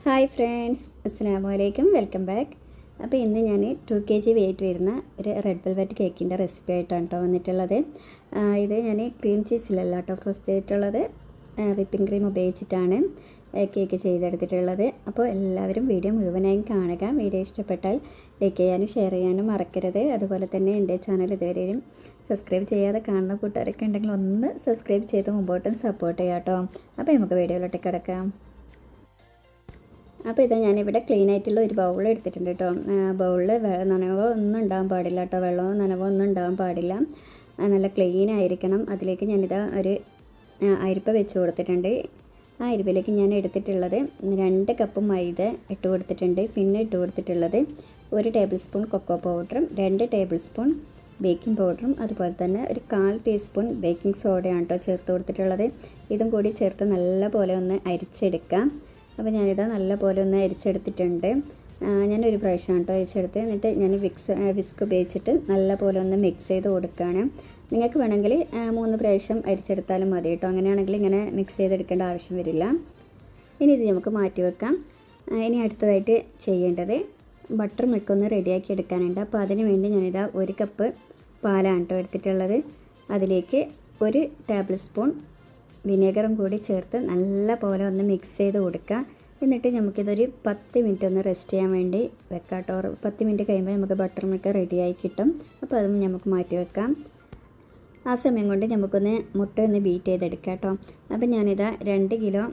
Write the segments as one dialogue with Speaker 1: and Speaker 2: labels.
Speaker 1: Hi friends, അസ്സലാമു അലൈക്കും. Welcome back. അപ്പോൾ ഇന്ന് ഞാൻ 2 kg വെയിറ്റ് വരുന്ന ഒരു റെഡ് വെൽവെറ്റ് കേക്കിൻ്റെ റെസിപ്പി ആയിട്ടാണ് കേട്ടോ വന്നിട്ടുള്ളത്. ഇത് ഞാൻ ക്രീം ചീസിലല്ല കേട്ടോ ഫ്രോസ്റ്റ് ചെയ്തിട്ടുള്ളത്, വിപ്പിംഗ് ക്രീം ഉപയോഗിച്ചിട്ടാണ് കേക്ക് ചെയ്തെടുത്തിട്ടുള്ളത്. അപ്പോൾ എല്ലാവരും വീഡിയോ മുഴുവനായും കാണുക. വീഡിയോ ഇഷ്ടപ്പെട്ടാൽ ലൈക്ക് ചെയ്യാനും ഷെയർ ചെയ്യാനും മറക്കരുത്. അതുപോലെ തന്നെ എൻ്റെ ചാനൽ ഇതുവരെയും സബ്സ്ക്രൈബ് ചെയ്യാതെ കാണുന്ന കൂട്ടുകാരൊക്കെ ഉണ്ടെങ്കിൽ ഒന്ന് സബ്സ്ക്രൈബ് ചെയ്ത് മുമ്പോട്ടും സപ്പോർട്ട് ചെയ്യാം കേട്ടോ. അപ്പോൾ നമുക്ക് വീഡിയോയിലോട്ട് കിടക്കാം. അപ്പോൾ ഇതാ ഞാനിവിടെ ക്ലീൻ ആയിട്ടുള്ള ഒരു ബൗൾ എടുത്തിട്ടുണ്ട് കേട്ടോ. ബൗളിൽ നനവോ ഒന്നും ഉണ്ടാകാൻ പാടില്ല കേട്ടോ, വെള്ളമോ നനവോ ഒന്നും ഉണ്ടാകാൻ പാടില്ല. നല്ല ക്ലീൻ ആയിരിക്കണം. അതിലേക്ക് ഞാനിതാ ഒരു അരിപ്പ വെച്ച് കൊടുത്തിട്ടുണ്ട്. ആ അരിപ്പിലേക്ക് ഞാൻ എടുത്തിട്ടുള്ളത് 2 കപ്പ് മൈദ ഇട്ട് കൊടുത്തിട്ടുണ്ട്. പിന്നെ ഇട്ട് കൊടുത്തിട്ടുള്ളത് 1 ടേബിൾ സ്പൂൺ കൊക്കോ പൗഡറും 2 ടേബിൾ സ്പൂൺ ബേക്കിംഗ് പൗഡറും അതുപോലെ തന്നെ ഒരു 1/4 ടീസ്പൂൺ ബേക്കിംഗ് സോഡയാണ് കേട്ടോ ചേർത്ത് കൊടുത്തിട്ടുള്ളത്. ഇതും കൂടി ചേർത്ത് നല്ലപോലെ ഒന്ന് അരിച്ചെടുക്കാം. അപ്പോൾ ഞാനിത് നല്ലപോലെ ഒന്ന് അരിച്ചെടുത്തിട്ടുണ്ട്. ഞാനൊരു പ്രാവശ്യം കേട്ടോ അരിച്ചെടുത്ത്, എന്നിട്ട് ഞാൻ വിസ്ക് ഉപയോഗിച്ചിട്ട് നല്ലപോലെ ഒന്ന് മിക്സ് ചെയ്ത് കൊടുക്കുകയാണ്. നിങ്ങൾക്ക് വേണമെങ്കിൽ 3 പ്രാവശ്യം അരിച്ചെടുത്താലും മതി കേട്ടോ. അങ്ങനെയാണെങ്കിൽ ഇങ്ങനെ മിക്സ് ചെയ്തെടുക്കേണ്ട ആവശ്യം വരില്ല. ഇനി ഇത് നമുക്ക് മാറ്റി വെക്കാം. ഇനി അടുത്തതായിട്ട് ചെയ്യേണ്ടത് ബട്ടർ മിൽക്ക് ഒന്ന് റെഡിയാക്കി എടുക്കാനുണ്ട്. അപ്പോൾ അതിന് വേണ്ടി ഞാനിതാ 1 കപ്പ് പാലാണ് കേട്ടോ എടുത്തിട്ടുള്ളത്. അതിലേക്ക് 1 ടേബിൾ സ്പൂൺ വിനേഗറും കൂടി ചേർത്ത് നല്ല പോലെ ഒന്ന് മിക്സ് ചെയ്ത് കൊടുക്കുക. എന്നിട്ട് നമുക്കിതൊരു 10 മിനിറ്റ് ഒന്ന് റെസ്റ്റ് ചെയ്യാൻ വേണ്ടി വെക്കാം കേട്ടോ. 10 മിനിറ്റ് കഴിയുമ്പോൾ നമുക്ക് ബട്ടർ മിൽക്ക് റെഡിയായി കിട്ടും. അപ്പോൾ അതും നമുക്ക് മാറ്റി വെക്കാം. ആ സമയം കൊണ്ട് നമുക്കൊന്ന് മുട്ട ഒന്ന് ബീറ്റ് ചെയ്തെടുക്കാം കേട്ടോ. അപ്പോൾ ഞാനിതാ 2 കിലോ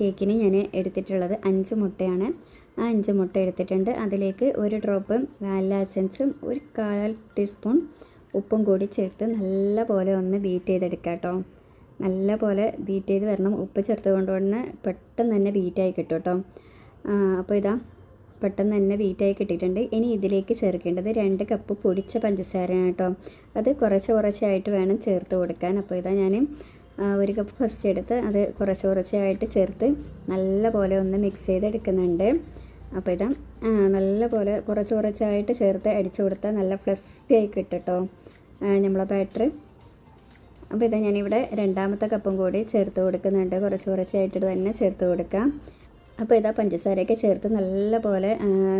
Speaker 1: കേക്കിന് ഞാൻ എടുത്തിട്ടുള്ളത് 5 മുട്ടയാണ്. ആ 5 മുട്ട എടുത്തിട്ടുണ്ട്. അതിലേക്ക് 1 ഡ്രോപ്പ് വാനില എസൻസും 1/4 ടീസ്പൂൺ ഉപ്പും കൂടി ചേർത്ത് നല്ല പോലെ ഒന്ന് ബീറ്റ് ചെയ്തെടുക്കാം കേട്ടോ. നല്ല പോലെ ബീറ്റ് ചെയ്ത് വരണം. ഉപ്പ് ചേർത്ത് കൊണ്ടുവന്ന് പെട്ടെന്ന് തന്നെ ബീറ്റായി കിട്ടും കേട്ടോ. അപ്പോൾ ഇതാ പെട്ടെന്ന് തന്നെ ബീറ്റായി കിട്ടിയിട്ടുണ്ട്. ഇനി ഇതിലേക്ക് ചേർക്കേണ്ടത് 2 കപ്പ് പൊടിച്ച പഞ്ചസാരയാണ് കേട്ടോ. അത് കുറച്ചായിട്ട് വേണം ചേർത്ത് കൊടുക്കാൻ. അപ്പോൾ ഇതാ ഞാൻ 1 കപ്പ് ഫസ്റ്റ് എടുത്ത് അത് കുറച്ചായിട്ട് ചേർത്ത് നല്ല പോലെ ഒന്ന് മിക്സ് ചെയ്തെടുക്കുന്നുണ്ട്. അപ്പോൾ ഇതാ നല്ല പോലെ കുറച്ചായിട്ട് ചേർത്ത് അടിച്ചു കൊടുത്താൽ നല്ല ഫ്ലഫി ആയി കിട്ടും കേട്ടോ നമ്മളെ ബാറ്റർ. അപ്പോൾ ഇതാ ഞാനിവിടെ 2ാമത്തെ കപ്പും കൂടി ചേർത്ത് കൊടുക്കുന്നുണ്ട്. കുറച്ചായിട്ട് തന്നെ ചേർത്ത് കൊടുക്കാം. അപ്പോൾ ഇതാ പഞ്ചസാരയൊക്കെ ചേർത്ത് നല്ല പോലെ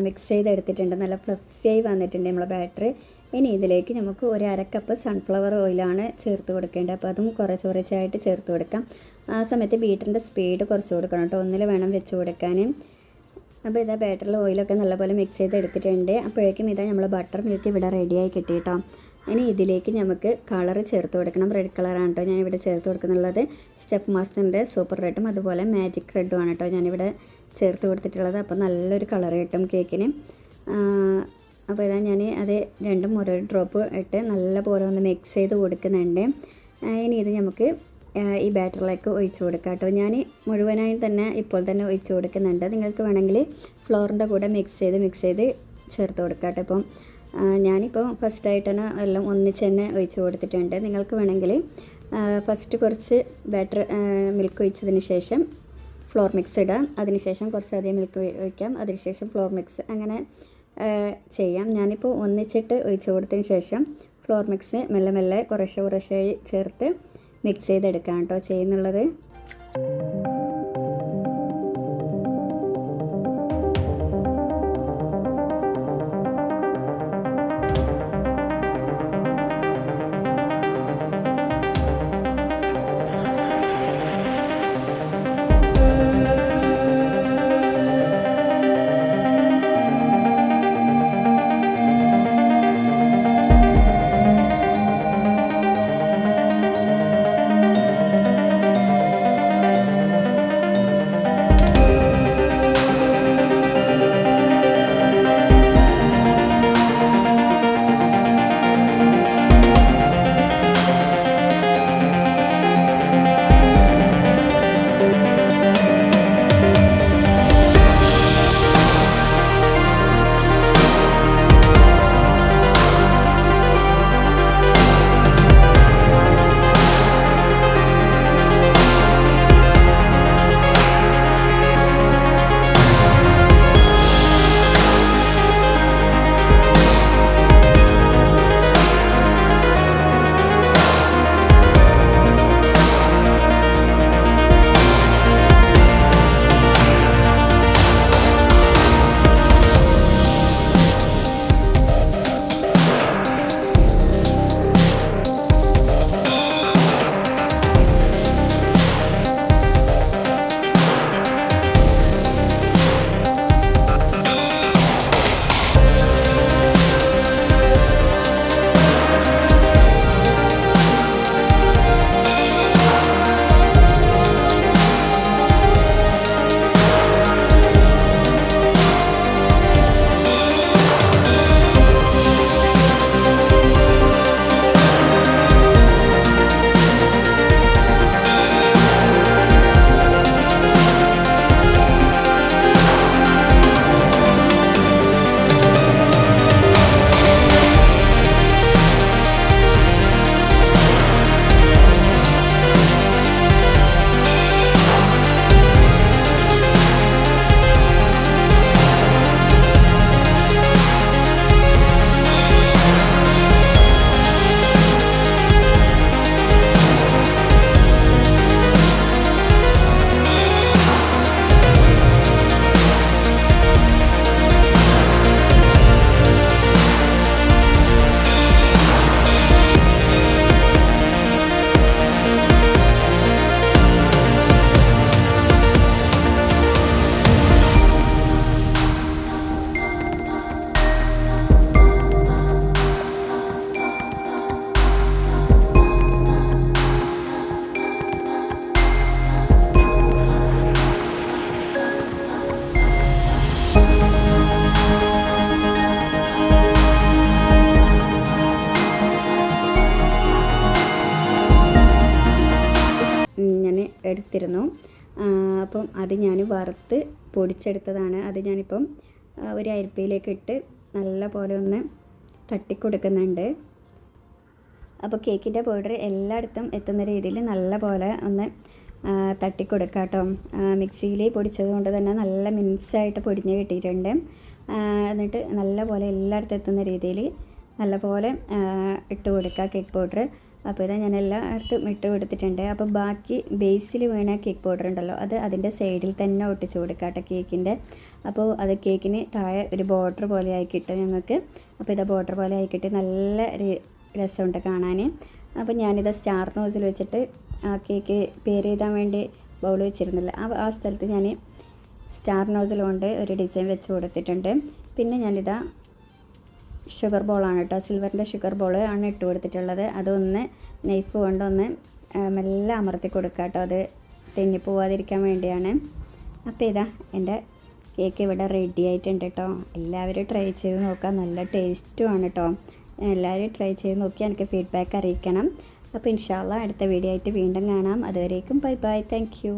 Speaker 1: മിക്സ് ചെയ്തെടുത്തിട്ടുണ്ട്. നല്ല ഫ്ലഫിയായി വന്നിട്ടുണ്ട് നമ്മളെ ബാറ്ററി. ഇനി ഇതിലേക്ക് നമുക്ക് 1/2 കപ്പ് സൺഫ്ലവർ ഓയിലാണ് ചേർത്ത് കൊടുക്കേണ്ടത്. അപ്പോൾ അതും കുറച്ചായിട്ട് ചേർത്ത് കൊടുക്കാം. ആ സമയത്ത് ബീറ്ററിൻ്റെ സ്പീഡ് കുറച്ച് കൊടുക്കണം കേട്ടോ. 1 വേണം വെച്ച് കൊടുക്കാൻ. അപ്പോൾ ഇതാ ബാറ്ററിൽ ഓയിലൊക്കെ നല്ലപോലെ മിക്സ് ചെയ്തെടുത്തിട്ടുണ്ട്. അപ്പോഴേക്കും ഇതാ നമ്മൾ ബട്ടർ മിൽക്ക് ഇവിടെ റെഡിയായി കിട്ടി കേട്ടോ. ഇനി ഇതിലേക്ക് നമുക്ക് കളർ ചേർത്ത് കൊടുക്കണം. റെഡ് കളറാണ് കേട്ടോ ഞാനിവിടെ ചേർത്ത് കൊടുക്കുന്നുള്ളത്. സ്റ്റെപ്പ് മാർക്സിൻ്റെ സൂപ്പർ റെഡും അതുപോലെ മാജിക് റെഡും ആണ് കേട്ടോ ഞാനിവിടെ ചേർത്ത് കൊടുത്തിട്ടുള്ളത്. അപ്പോൾ നല്ലൊരു കളർ കിട്ടും കേക്കിന്. അപ്പോൾ ഇതാ ഞാൻ അത് 2 1 ഡ്രോപ്പ് ഇട്ട് നല്ല പോലെ ഒന്ന് മിക്സ് ചെയ്ത് കൊടുക്കുന്നുണ്ട്. ഇനി ഇത് നമുക്ക് ഈ ബാറ്ററിലേക്ക് ഒഴിച്ച് കൊടുക്കാം കേട്ടോ. ഞാൻ മുഴുവനായും തന്നെ ഇപ്പോൾ തന്നെ ഒഴിച്ച് കൊടുക്കുന്നുണ്ട്. നിങ്ങൾക്ക് വേണമെങ്കിൽ ഫ്ലോറിൻ്റെ കൂടെ മിക്സ് ചെയ്ത് ചേർത്ത് കൊടുക്കാം കേട്ടോ. ഇപ്പം ഞാനിപ്പോൾ ഫസ്റ്റായിട്ട് തന്നെ എല്ലാം ഒന്നിച്ച് തന്നെ ഒഴിച്ച് കൊടുത്തിട്ടുണ്ട്. നിങ്ങൾക്ക് വേണമെങ്കിൽ ഫസ്റ്റ് കുറച്ച് ബാറ്റർ മിൽക്ക് ഒഴിച്ചതിന് ശേഷം ഫ്ലോർ മിക്സ് ഇടാം. അതിനുശേഷം കുറച്ചധികം മിൽക്ക് ഒഴിക്കാം. അതിനുശേഷം ഫ്ലോർ മിക്സ് അങ്ങനെ ചെയ്യാം. ഞാനിപ്പോൾ ഒന്നിച്ചിട്ട് ഒഴിച്ച് കൊടുത്തതിന് ശേഷം ഫ്ലോർ മിക്സ് മെല്ലെ കുറേശ്ശെ ചേർത്ത് മിക്സ് ചെയ്തെടുക്കാം കേട്ടോ ചെയ്യുന്നുള്ളത്. എടുത്തിരുന്നു. അപ്പം അത് ഞാൻ വറുത്ത് പൊടിച്ചെടുത്തതാണ്. അത് ഞാനിപ്പം ഒരു അരിപ്പയിലേക്ക് ഇട്ട് നല്ല പോലെ ഒന്ന് തട്ടിക്കൊടുക്കുന്നുണ്ട്. അപ്പോൾ കേക്കിൻ്റെ പൗഡർ എല്ലായിടത്തും എത്തുന്ന രീതിയിൽ നല്ല പോലെ ഒന്ന് തട്ടിക്കൊടുക്കുക കേട്ടോ. മിക്സിയിൽ പൊടിച്ചത് കൊണ്ട് തന്നെ നല്ല മിനുസായിട്ട് പൊടിഞ്ഞ് കിട്ടിയിട്ടുണ്ട്. എന്നിട്ട് നല്ല പോലെ എല്ലായിടത്തും എത്തുന്ന രീതിയിൽ നല്ല പോലെ ഇട്ട് കൊടുക്കുക കേക്ക് പൗഡർ. അപ്പോൾ ഇതാ ഞാൻ എല്ലായിടത്തും ഇട്ട് കൊടുത്തിട്ടുണ്ട്. അപ്പോൾ ബാക്കി ബേസിൽ വീണ കേക്ക് പൗഡർ ഉണ്ടല്ലോ, അത് അതിൻ്റെ സൈഡിൽ തന്നെ ഒട്ടിച്ച് കൊടുക്കുക കേട്ടോ കേക്കിൻ്റെ. അപ്പോൾ അത് കേക്കിന് താഴെ ഒരു ബോർഡർ പോലെ ആയി കിട്ടും ഞങ്ങൾക്ക്. അപ്പോൾ ഇതാ ബോർഡർ പോലെ ആയി കിട്ടി നല്ല രസമുണ്ട് കാണാൻ. അപ്പോൾ ഞാനിത് സ്റ്റാർ നോസിൽ വെച്ചിട്ട് കേക്ക് പേര് എഴുതാൻ വേണ്ടി ബൗൾ വെച്ചിരുന്നില്ല, ആ സ്ഥലത്ത് ഞാൻ സ്റ്റാർ നോസിൽ കൊണ്ട് ഒരു ഡിസൈൻ വെച്ച് കൊടുത്തിട്ടുണ്ട്. പിന്നെ ഞാനിതാ ഷുഗർ ബോളാണ് കേട്ടോ, സിൽവറിൻ്റെ ഷുഗർ ബോൾ ആണ് ഇട്ട് കൊടുത്തിട്ടുള്ളത്. അതൊന്ന് നൈഫ് കൊണ്ടൊന്ന് മെല്ലെ അമർത്തി കൊടുക്കുക കേട്ടോ, അത് തെന്നിപ്പോവാതിരിക്കാൻ വേണ്ടിയാണ്. അപ്പോൾ ഇതാ എൻ്റെ കേക്ക് ഇവിടെ റെഡി ആയിട്ടുണ്ട് കേട്ടോ. എല്ലാവരും ട്രൈ ചെയ്ത് നോക്കാം, നല്ല ടേസ്റ്റുമാണ് കേട്ടോ. എല്ലാവരും ട്രൈ ചെയ്ത് നോക്കി എനിക്ക് ഫീഡ്ബാക്ക് അറിയിക്കണം. അപ്പോൾ ഇൻഷാ അല്ലാഹ് അടുത്ത വീഡിയോ ആയിട്ട് വീണ്ടും കാണാം. അതുവരേക്കും ബൈ ബൈ, താങ്ക് യു.